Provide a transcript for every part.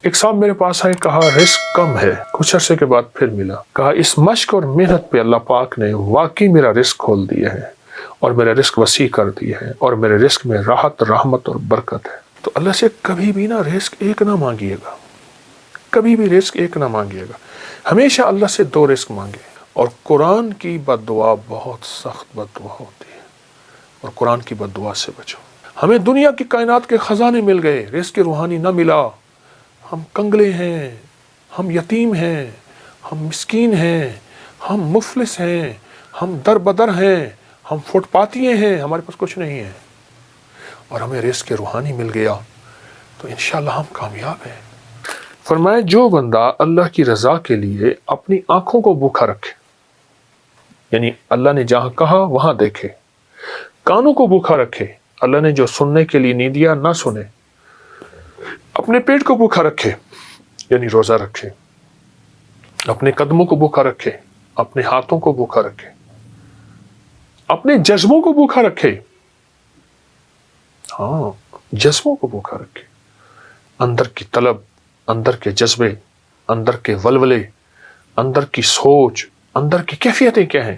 ایک صاحب میرے پاس آئے، کہا رزق کم ہے، کچھ عرصے کے بعد پھر ملا، کہا اس مشق اور محنت پہ اللہ پاک نے واقعی میرا رزق کھول دیا ہے اور میرا رزق وسیع کر دیا ہے اور میرے رزق میں راحت، رحمت اور برکت ہے۔ تو اللہ سے کبھی بھی نا رزق ایک نہ مانگیے گا، کبھی بھی رزق ایک نہ مانگیے گا، ہمیشہ اللہ سے دو رزق مانگے۔ اور قرآن کی بد دعا بہت سخت بد دعا ہوتی ہے، اور قرآن کی بد دعا سے بچو۔ ہمیں دنیا کی کائنات کے خزانے مل گئے، رزق روحانی نہ ملا، ہم کنگلے ہیں، ہم یتیم ہیں، ہم مسکین ہیں، ہم مفلس ہیں، ہم در بدر ہیں، ہم فٹ پاتیے ہیں، ہمارے پاس کچھ نہیں ہے، اور ہمیں رزق روحانی مل گیا تو انشاءاللہ ہم کامیاب ہیں۔ فرمایا جو بندہ اللہ کی رضا کے لیے اپنی آنکھوں کو بھوکا رکھے، یعنی اللہ نے جہاں کہا وہاں دیکھے، کانوں کو بھوکا رکھے، اللہ نے جو سننے کے لیے نہیں دیا نہ سنے، اپنے پیٹ کو بھوکا رکھے یعنی روزہ رکھے، اپنے قدموں کو بھوکا رکھے، اپنے ہاتھوں کو بھوکا رکھے، اپنے جذبوں کو بھوکا رکھے، ہاں جذبوں کو بھوکا رکھے، اندر کی طلب، اندر کے جذبے، اندر کے ولولے، اندر کی سوچ، اندر کی کیفیتیں کیا ہیں،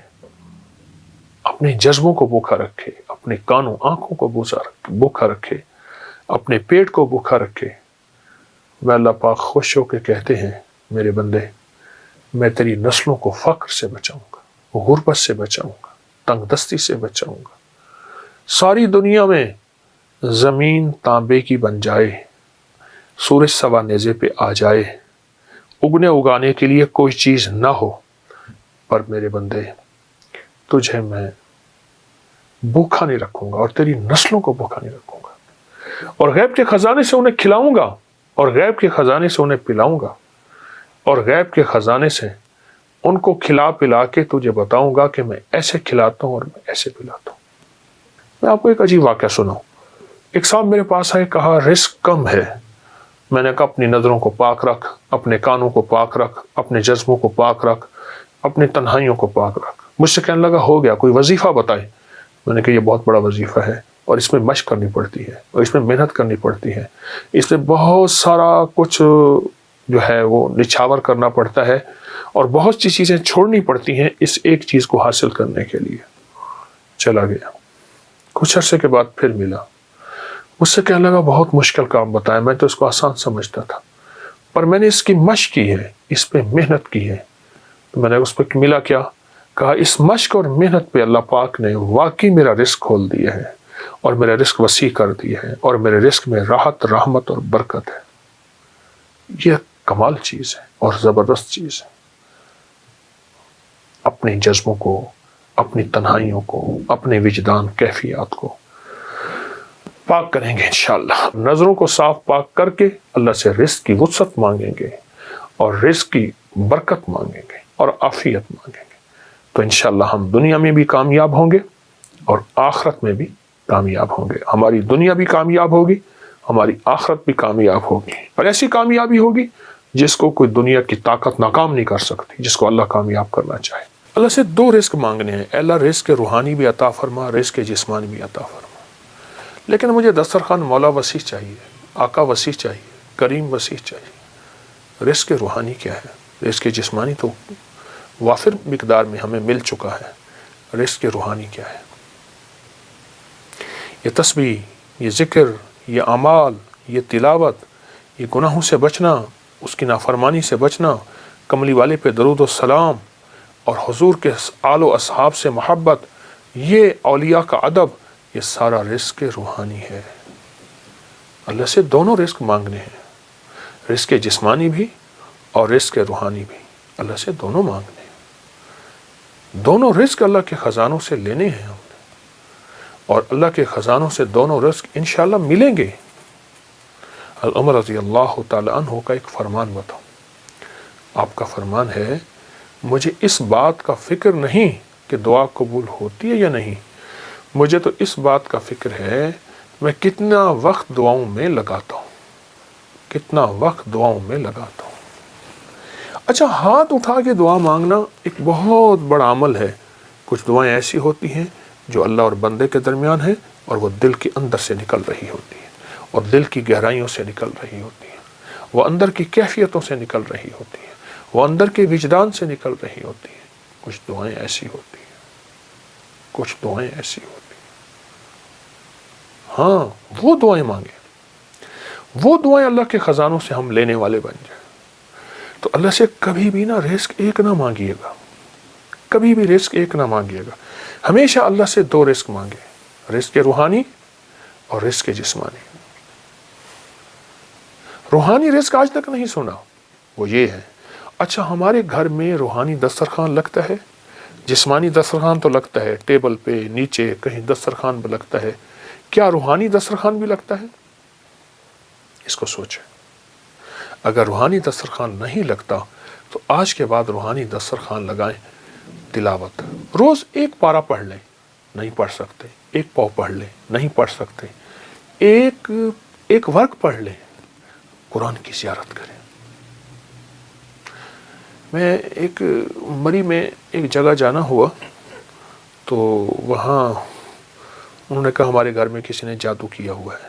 اپنے جذبوں کو بھوکا رکھے، اپنے کانوں آنکھوں کو بھوکا رکھے، اپنے پیٹ کو بھوکا رکھے۔ میں اللہ پاک خوش ہو کے کہتے ہیں میرے بندے، میں تیری نسلوں کو فقر سے بچاؤں گا، غربت سے بچاؤں گا، تنگ دستی سے بچاؤں گا، ساری دنیا میں زمین تانبے کی بن جائے، سورج سوا نیزے پہ آ جائے، اگنے اگانے کے لیے کوئی چیز نہ ہو، پر میرے بندے تجھے میں بھوکا نہیں رکھوں گا اور تیری نسلوں کو بھوکا نہیں رکھوں گا، اور غیب کے خزانے سے انہیں کھلاؤں گا، اور غیب کے خزانے سے انہیں پلاؤں گا، اور غیب کے خزانے سے ان کو کھلا پلا کے تجھے بتاؤں گا کہ میں ایسے کھلاتا ہوں اور میں ایسے پلاتا ہوں۔ میں آپ کو ایک عجیب واقعہ سناؤں۔ ایک صاحب میرے پاس آئے، کہا رزق کم ہے، میں نے کہا اپنی نظروں کو پاک رکھ، اپنے کانوں کو پاک رکھ، اپنے جذبوں کو پاک رکھ، اپنی تنہائیوں کو پاک رکھ۔ مجھ سے کہنے لگا ہو گیا، کوئی وظیفہ بتائے۔ میں نے کہا یہ بہت بڑا وظیفہ ہے، اور اس میں مشق کرنی پڑتی ہے، اور اس میں محنت کرنی پڑتی ہے، اس میں بہت سارا کچھ جو ہے وہ نچھاور کرنا پڑتا ہے، اور بہت سی چیزیں چھوڑنی پڑتی ہیں اس ایک چیز کو حاصل کرنے کے لیے۔ چلا گیا، کچھ عرصے کے بعد پھر ملا، مجھ سے کہنے لگا بہت مشکل کام بتایا، میں تو اس کو آسان سمجھتا تھا، پر میں نے اس کی مشق کی ہے، اس پہ محنت کی ہے۔ تو میں نے اس پہ ملا کیا؟ کہا اس مشق اور محنت پہ اللہ پاک نے واقعی میرا رزق کھول دیا ہے اور میرا رزق وسیع کر دیا ہے اور میرے رزق میں راحت، رحمت اور برکت ہے۔ یہ کمال چیز ہے اور زبردست چیز ہے۔ اپنے جذبوں کو، اپنی تنہائیوں کو، اپنے وجدان کیفیات کو پاک کریں گے انشاءاللہ، نظروں کو صاف پاک کر کے اللہ سے رزق کی وسعت مانگیں گے اور رزق کی برکت مانگیں گے اور عافیت مانگیں گے، تو انشاءاللہ ہم دنیا میں بھی کامیاب ہوں گے اور آخرت میں بھی کامیاب ہوں گے۔ ہماری دنیا بھی کامیاب ہوگی، ہماری آخرت بھی کامیاب ہوگی، اور ایسی کامیابی ہوگی جس کو کوئی دنیا کی طاقت ناکام نہیں کر سکتی، جس کو اللہ کامیاب کرنا چاہے۔ اللہ سے دو رزق مانگنے ہیں، اے اللہ رزق روحانی بھی عطا فرما، رزق جسمانی بھی عطا فرما۔ لیکن مجھے دسترخوان مولا وسیع چاہیے، آقا وسیع چاہیے، کریم وسیع چاہیے۔ رزق روحانی کیا ہے؟ رزق جسمانی تو وافر مقدار میں ہمیں مل چکا ہے، رزق روحانی کیا ہے؟ یہ تسبیح، یہ ذکر، یہ اعمال، یہ تلاوت، یہ گناہوں سے بچنا، اس کی نافرمانی سے بچنا، کملی والے پہ درود و سلام، اور حضور کے آل و اصحاب سے محبت، یہ اولیاء کا ادب، یہ سارا رزق روحانی ہے۔ اللہ سے دونوں رزق مانگنے ہیں، رزق جسمانی بھی اور رزق روحانی بھی، اللہ سے دونوں مانگنے ہیں۔ دونوں رزق اللہ کے خزانوں سے لینے ہیں ہم نے، اور اللہ کے خزانوں سے دونوں رزق انشاءاللہ ملیں گے۔ عمر رضی اللہ تعالی عنہ کا ایک فرمان بتاؤں۔ آپ کا فرمان ہے، مجھے اس بات کا فکر نہیں کہ دعا قبول ہوتی ہے یا نہیں، مجھے تو اس بات کا فکر ہے میں کتنا وقت دعاؤں میں لگاتا ہوں، کتنا وقت دعاؤں میں لگاتا ہوں۔ اچھا، ہاتھ اٹھا کے دعا مانگنا ایک بہت بڑا عمل ہے۔ کچھ دعائیں ایسی ہوتی ہیں جو اللہ اور بندے کے درمیان ہیں، اور وہ دل کے اندر سے نکل رہی ہوتی ہیں، اور دل کی گہرائیوں سے نکل رہی ہوتی ہیں، وہ اندر کی کیفیتوں سے نکل رہی ہوتی ہیں، وہ اندر کے وجدان سے نکل رہی ہوتی ہیں۔ کچھ دعائیں ایسی ہوتی ہیں، کچھ دعائیں ایسی ہوتی ہیں، ہاں وہ دعائیں مانگیں، وہ دعائیں اللہ کے خزانوں سے ہم لینے والے بن جائیں۔ تو اللہ سے کبھی بھی نہ رزق ایک نہ مانگیے گا، کبھی بھی رزق ایک نہ مانگیے گا، ہمیشہ اللہ سے دو رزق مانگے، رزق روحانی اور رزق جسمانی۔ روحانی رزق آج تک نہیں سنا، وہ یہ ہے اچھا ہمارے گھر میں روحانی دسترخوان لگتا ہے، جسمانی دسترخوان تو لگتا ہے، ٹیبل پہ نیچے کہیں دسترخوان پہ لگتا ہے، کیا روحانی دسترخوان بھی لگتا ہے؟ اس کو سوچیں۔ اگر روحانی دسترخوان نہیں لگتا تو آج کے بعد روحانی دسترخوان لگائیں۔ تلاوت روز ایک پارہ پڑھ لیں، نہیں پڑھ سکتے ایک پاؤ پڑھ لیں، نہیں پڑھ سکتے ایک ورق پڑھ لیں، قرآن کی زیارت کریں۔ میں ایک مری میں ایک جگہ جانا ہوا تو وہاں انہوں نے کہا ہمارے گھر میں کسی نے جادو کیا ہوا ہے،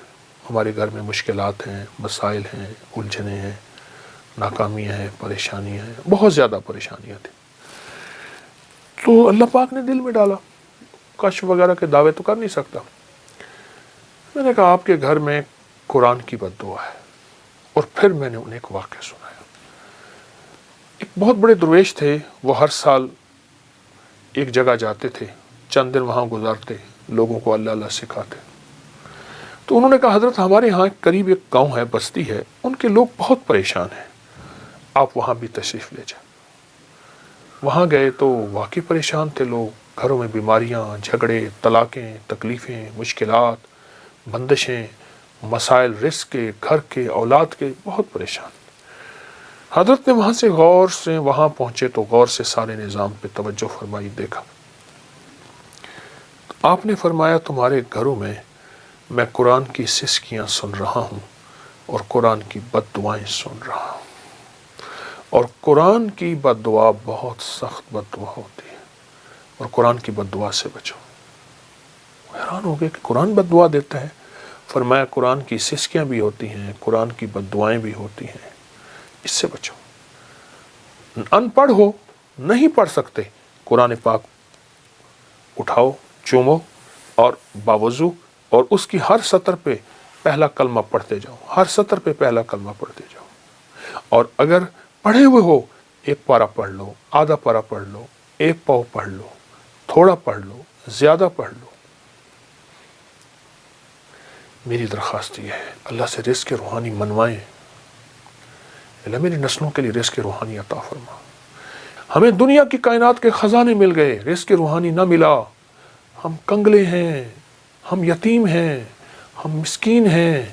ہمارے گھر میں مشکلات ہیں، مسائل ہیں، الجھنیں ہیں، ناکامیاں ہیں، پریشانیاں ہیں، بہت زیادہ پریشانیاں تھیں۔ تو اللہ پاک نے دل میں ڈالا، کشف وغیرہ کے دعوے تو کر نہیں سکتا۔ میں نے کہا آپ کے گھر میں قرآن کی بد دعا ہے، اور پھر میں نے انہیں ایک واقعہ سنایا۔ ایک بہت بڑے درویش تھے، وہ ہر سال ایک جگہ جاتے تھے، چند دن وہاں گزارتے، لوگوں کو اللہ اللہ سکھاتے۔ تو انہوں نے کہا حضرت ہمارے ہاں قریب ایک گاؤں ہے، بستی ہے، ان کے لوگ بہت پریشان ہیں، آپ وہاں بھی تشریف لے جائیں۔ وہاں گئے تو واقعی پریشان تھے لوگ، گھروں میں بیماریاں، جھگڑے، طلاقیں، تکلیفیں، مشکلات، بندشیں، مسائل رزق کے، گھر کے، اولاد کے، بہت پریشان۔ حضرت نے وہاں پہنچے تو غور سے سارے نظام پہ توجہ فرمائی، دیکھا۔ آپ نے فرمایا تمہارے گھروں میں قرآن کی سسکیاں سن رہا ہوں اور قرآن کی بد دعائیں سن رہا ہوں، اور قرآن کی بد دعا بہت سخت بد دعا ہوتی ہے، اور قرآن کی بد دعا سے بچو۔ حیران ہو گئے کہ قرآن بد دعا دیتا ہے؟ فرمایا قرآن کی سسکیاں بھی ہوتی ہیں، قرآن کی بد دعائیں بھی ہوتی ہیں، اس سے بچو۔ ان پڑھ ہو، نہیں پڑھ سکتے، قرآن پاک اٹھاؤ، چومو، اور باوضو اور اس کی ہر سطر پہ پہلا کلمہ پڑھتے جاؤ، ہر سطر پہ پہلا کلمہ پڑھتے جاؤ۔ اور اگر پڑھے ہوئے ہو، ایک پارہ پڑھ لو، آدھا پارہ پڑھ لو، ایک پاؤ پڑھ لو، تھوڑا پڑھ لو، زیادہ پڑھ لو۔ میری درخواست یہ ہے اللہ سے رزق روحانی منوائیں، اللہ میری نسلوں کے لیے رزق روحانی عطا فرما۔ ہمیں دنیا کی کائنات کے خزانے مل گئے، رزق روحانی نہ ملا، ہم کنگلے ہیں، ہم یتیم ہیں، ہم مسکین ہیں،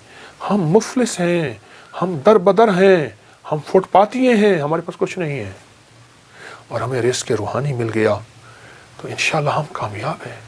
ہم مفلس ہیں، ہم در بدر ہیں، ہم فٹ پاتیے ہیں، ہمارے پاس کچھ نہیں ہے، اور ہمیں رزق روحانی مل گیا تو انشاءاللہ ہم کامیاب ہیں۔